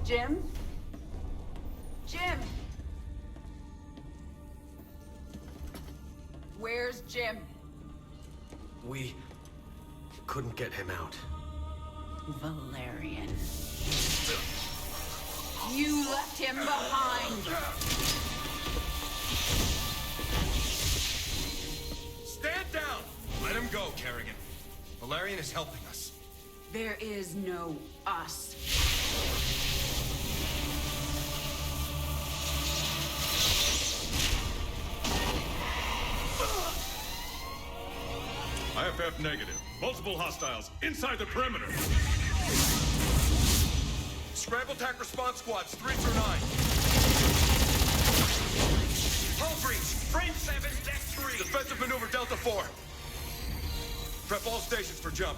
Jim? Jim! Where's Jim? We couldn't get him out. Valerian. You left him behind! Stand down! Let him go, Kerrigan. Valerian is helping us. There is no us. IFF negative. Multiple hostiles inside the perimeter. Scramble attack response squads 3 through 9. Hull breach. Frame 7, deck 3. Defensive maneuver Delta 4. Prep all stations for jump.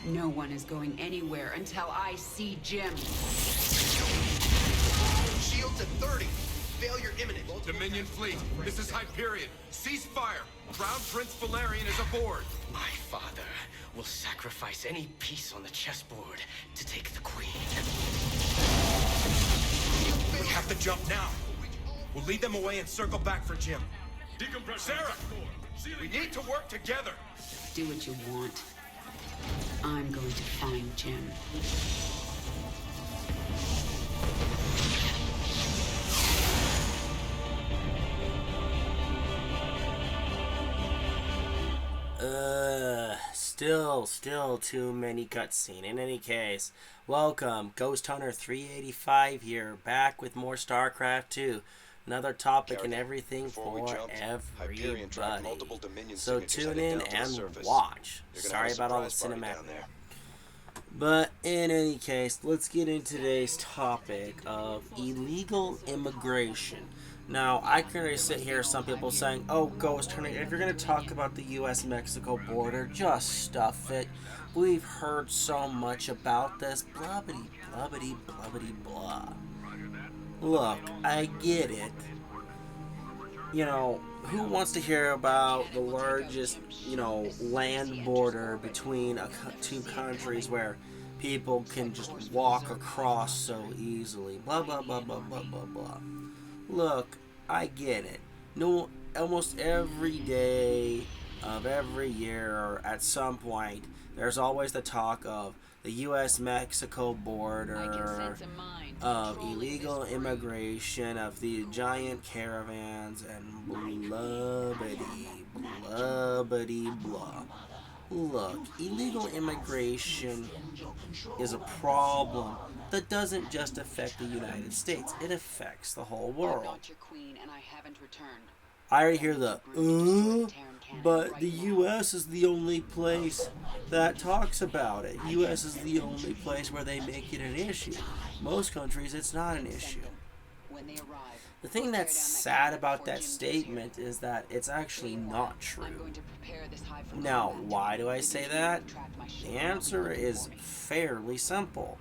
No one is going anywhere until I see Jim. Shields at 30. Failure imminent. Dominion fleet, this is Hyperion. Cease fire. Crown Prince Valerian is aboard. My father will sacrifice any piece on the chessboard to take the queen. We have to jump now. We'll lead them away and circle back for Jim. Decompression. Sarah, we need to work together. Do what you want. I'm going to find Jim. Still too many cutscene. In any case, welcome, Ghost Hunter 385 here, back with more StarCraft 2. Another topic and everything for everybody. So tune in and watch. Sorry about all the cinematic. But in any case, let's get into today's topic of illegal immigration. Now, I can already sit here, some people saying, oh, Ghost Hunter, if you're going to talk about the U.S.-Mexico border, just stuff it. We've heard so much about this, blubbity, blubbity, blubbity, blah. Look, I get it. You know, who wants to hear about the largest, land border between two countries where people can just walk across so easily? Blah, blah, blah, blah, blah, blah, blah. Look, I get it. No, almost every day of every year, at some point, there's always the talk of the U.S.-Mexico border, of illegal immigration, of the giant caravans, and blubbity, blah. Look, illegal immigration is a problem that doesn't just affect the United States. It affects the whole world. I already hear the, but the U.S. is the only place that talks about it. U.S. is the only place where they make it an issue. Most countries, it's not an issue. The thing that's sad about that statement is that it's actually not true. Now, why do I say that? The answer is fairly simple.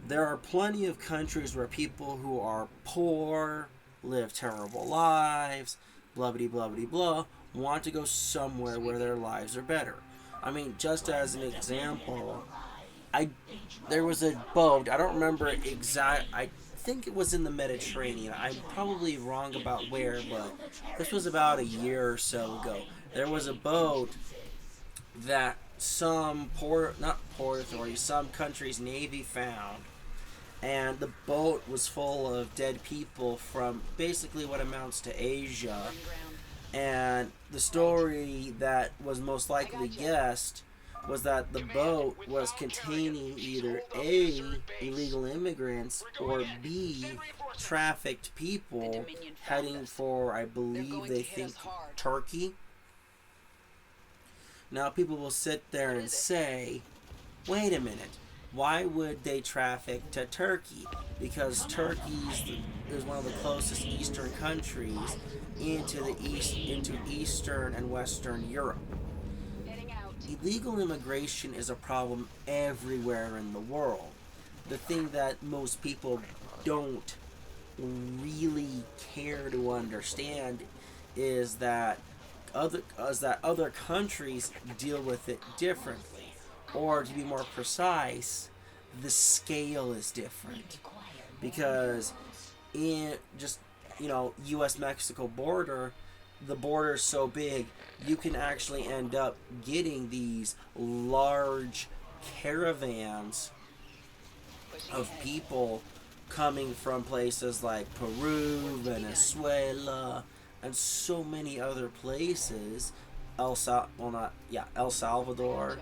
There are plenty of countries where people who are poor, live terrible lives, blubbity blubbity blah, want to go somewhere where their lives are better. I mean, just as an example, there was a boat, I don't remember I think it was in the Mediterranean. I'm probably wrong about where, but this was about a year or so ago. There was a boat that some some country's navy found, and the boat was full of dead people from basically what amounts to Asia. And the story that was most likely guessed was that the boat was containing either A, illegal immigrants, or B, trafficked people heading for, I believe they think, Turkey. Now people will sit there and say, wait a minute, why would they traffic to Turkey? Because Turkey is one of the closest eastern countries into Eastern and Western Europe. Illegal immigration is a problem everywhere in the world. The thing that most people don't really care to understand is that other countries deal with it differently, or to be more precise, the scale is different. Because in just, U.S.-Mexico border, the border is so big, you can actually end up getting these large caravans of people coming from places like Peru, Venezuela, and so many other places. El Salvador,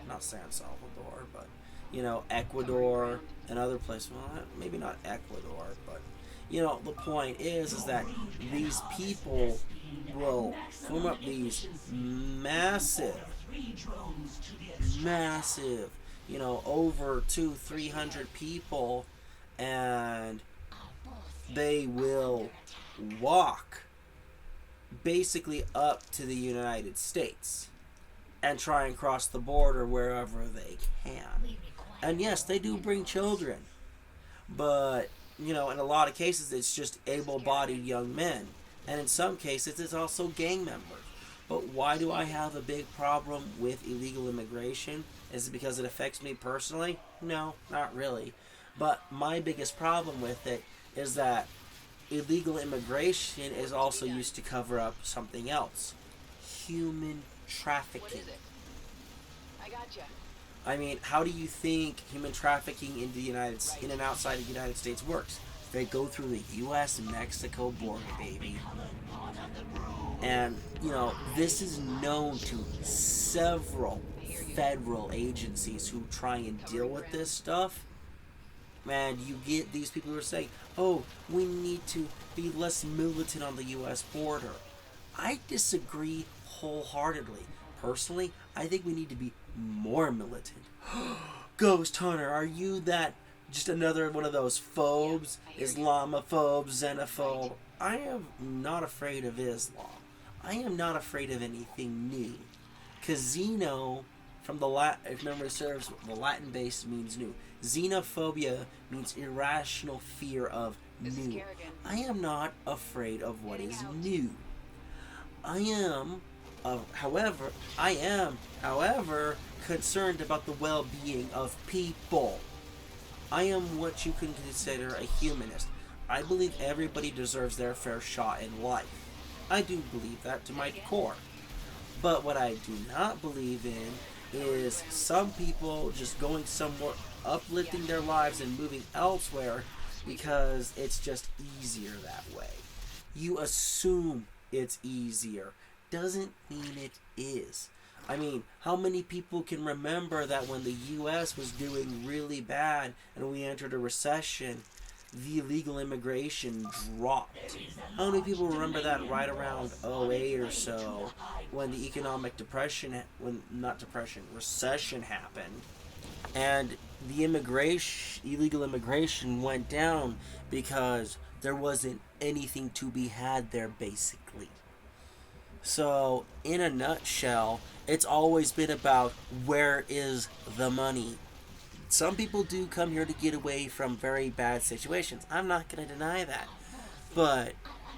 not San Salvador, but Ecuador and other places. Well, maybe not Ecuador, but the point is that these people will form up these massive, over 200-300 people, and they will walk basically up to the United States and try and cross the border wherever they can. And yes, they do bring children, but in a lot of cases it's just able-bodied young men, and in some cases it's also gang members. But why do I have a big problem with illegal immigration? Is it because it affects me personally? No, not really. But my biggest problem with it is that illegal immigration is also used to cover up something else: human trafficking. I mean, how do you think human trafficking in and outside of the United States works? They go through the U.S.-Mexico border, baby. And, this is known to several federal agencies who try and deal with this stuff. And you get these people who are saying, oh, we need to be less militant on the U.S. border. I disagree wholeheartedly. Personally, I think we need to be more militant. Ghost Hunter, are you that just another one of those phobes? Islamophobe, xenophobe? I am not afraid of Islam. I am not afraid of anything new. Xeno, from the Latin, if memory serves, the Latin base means new. Xenophobia means irrational fear of new. I am not afraid of what is new. I am, however, concerned about the well-being of people. I am what you can consider a humanist. I believe everybody deserves their fair shot in life. I do believe that to my core. But what I do not believe in is some people just going somewhere, uplifting their lives and moving elsewhere because it's just easier that way. You assume it's easier. Doesn't mean it is. I mean, how many people can remember that when the U.S. was doing really bad and we entered a recession, the illegal immigration dropped? How many people remember that right around 2008 or so, when the recession happened, and the illegal immigration went down because there wasn't anything to be had there, basically. So, in a nutshell, it's always been about where is the money. Some people do come here to get away from very bad situations. I'm not going to deny that. But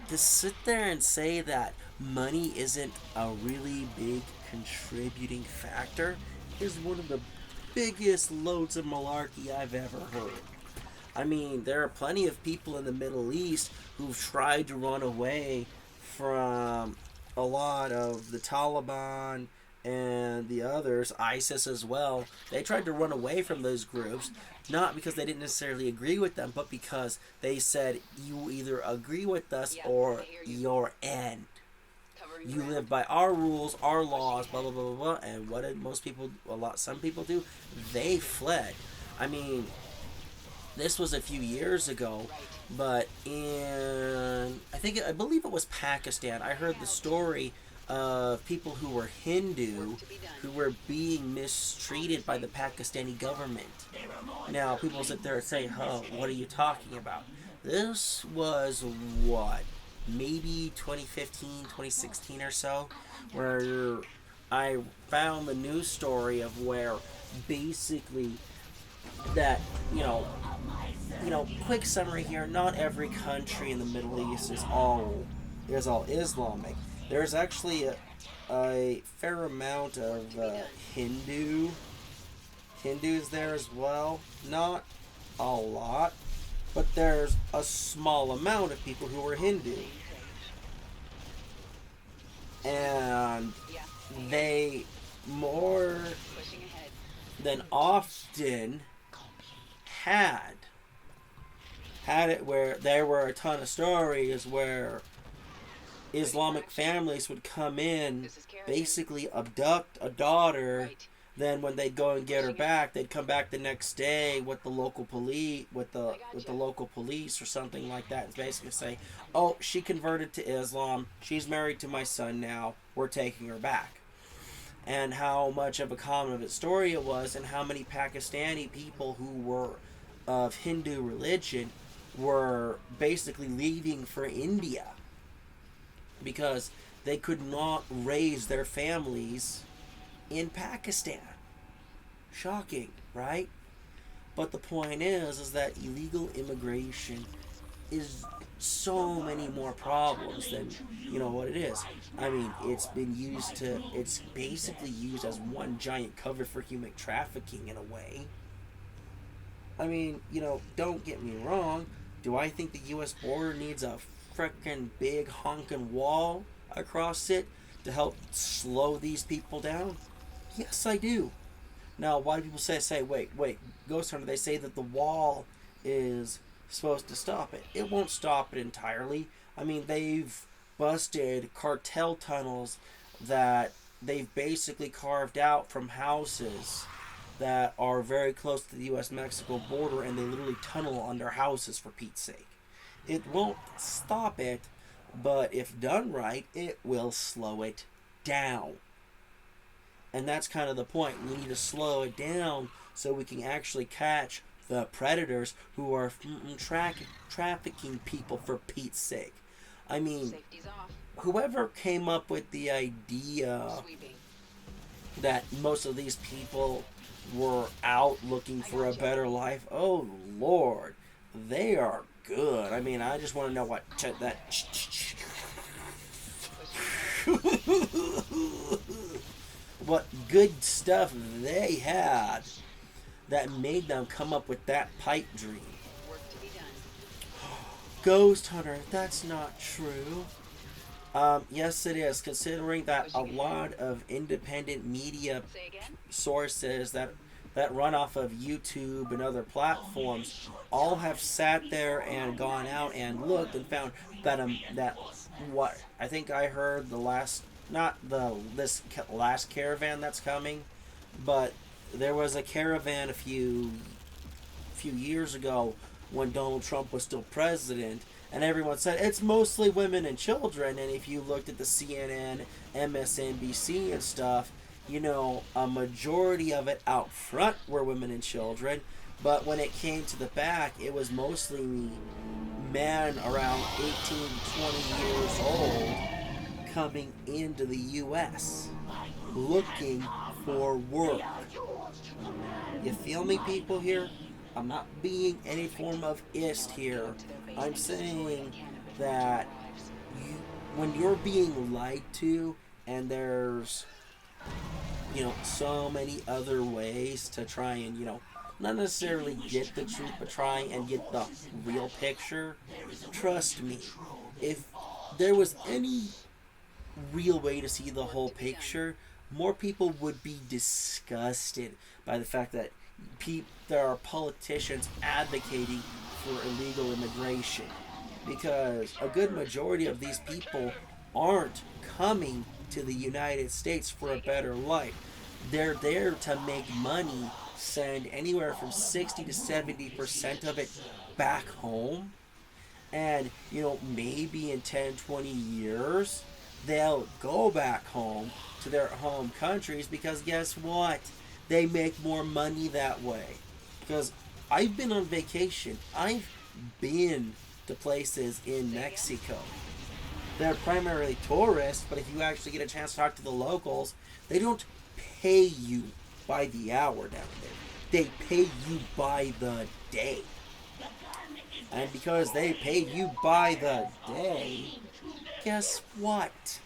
to sit there and say that money isn't a really big contributing factor is one of the biggest loads of malarkey I've ever heard. I mean, there are plenty of people in the Middle East who've tried to run away from a lot of the Taliban and the others, ISIS as well. They tried to run away from those groups, not because they didn't necessarily agree with them, but because they said, you either agree with us or you're in. You live by our rules, our laws, blah, blah, blah, blah, blah. And what did some people do? They fled. I mean, this was a few years ago, but I believe it was Pakistan. I heard the story of people who were Hindu who were being mistreated by the Pakistani government. Now, people sit there and say, oh, what are you talking about? This was maybe 2015, 2016 or so, where I found the news story of where basically that, quick summary here, not every country in the Middle East is all Islamic. There's actually a fair amount of Hindu Hindus there as well. Not a lot, but there's a small amount of people who are Hindu. And they more than often had it where there were a ton of stories where Islamic families would come in, basically abduct a daughter. Then when they'd go and get her back, they'd come back the next day with the local police, with the local police or something like that, and basically say, "Oh, she converted to Islam. She's married to my son now. We're taking her back." And how much of a common story it was, and how many Pakistani people who were of Hindu religion were basically leaving for India because they could not raise their families in Pakistan. Shocking, right? But the point is that illegal immigration is so many more problems than what it is. I mean, it's basically used as one giant cover for human trafficking in a way. I mean, don't get me wrong. Do I think the U.S. border needs a frickin' big honkin' wall across it to help slow these people down? Yes, I do. Now, why do people say, wait, Ghost Hunter, they say that the wall is supposed to stop it. It won't stop it entirely. I mean, they've busted cartel tunnels that they've basically carved out from houses that are very close to the U.S.-Mexico border, and they literally tunnel under houses, for Pete's sake. It won't stop it, but if done right, it will slow it down. And that's kind of the point. We need to slow it down so we can actually catch the predators who are trafficking people, for Pete's sake. I mean, whoever came up with the idea that most of these people were out looking for a better life, oh Lord, they are good. I mean, I just want to know what what good stuff they had that made them come up with that pipe dream. Ghost Hunter, that's not true. Yes, it is, considering that a lot of independent media sources that run off of YouTube and other platforms all have sat there and gone out and looked and found that what I think I heard this last caravan that's coming, but there was a caravan a few years ago when Donald Trump was still president, and everyone said it's mostly women and children. And if you looked at the CNN, MSNBC and stuff, a majority of it out front were women and children, but when it came to the back, it was mostly men around 18 to 20 years old coming into the U.S. looking for work. You feel me, people here? I'm not being any form of ist here. I'm saying that when you're being lied to, and there's so many other ways to try and not necessarily get the truth, but try and get the real picture, trust me, if there was any real way to see the whole picture, more people would be disgusted by the fact that there are politicians advocating for illegal immigration, because a good majority of these people aren't coming to the United States for a better life. They're there to make money, send anywhere from 60 to 70% of it back home, and maybe in 10-20 years they'll go back home to their home countries, because guess what? They make more money that way. Because I've been on vacation. I've been to places in Mexico. They're primarily tourists, but if you actually get a chance to talk to the locals, they don't pay you by the hour down there. They pay you by the day. And because they pay you by the day, guess what?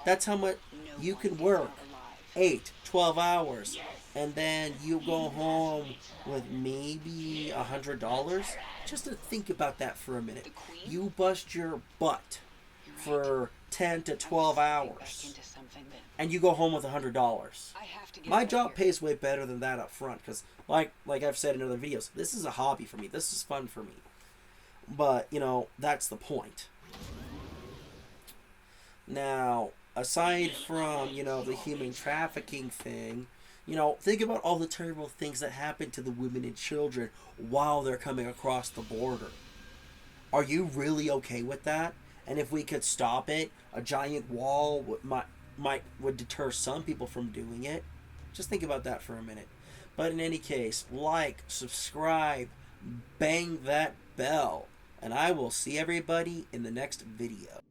That's how much you can work. 8, 12 hours, and then you go home with maybe $100. Just to think about that for a minute. You bust your butt for 10 to 12 hours, and you go home with $100. My job pays way better than that up front, because like I've said in other videos, this is a hobby for me. This is fun for me. But, you know, that's the point. Now, aside from, you know, the human trafficking thing, you know, think about all the terrible things that happen to the women and children while they're coming across the border. Are you really okay with that? And if we could stop it, a giant wall would deter some people from doing it. Just think about that for a minute. But in any case, like, subscribe, bang that bell, and I will see everybody in the next video.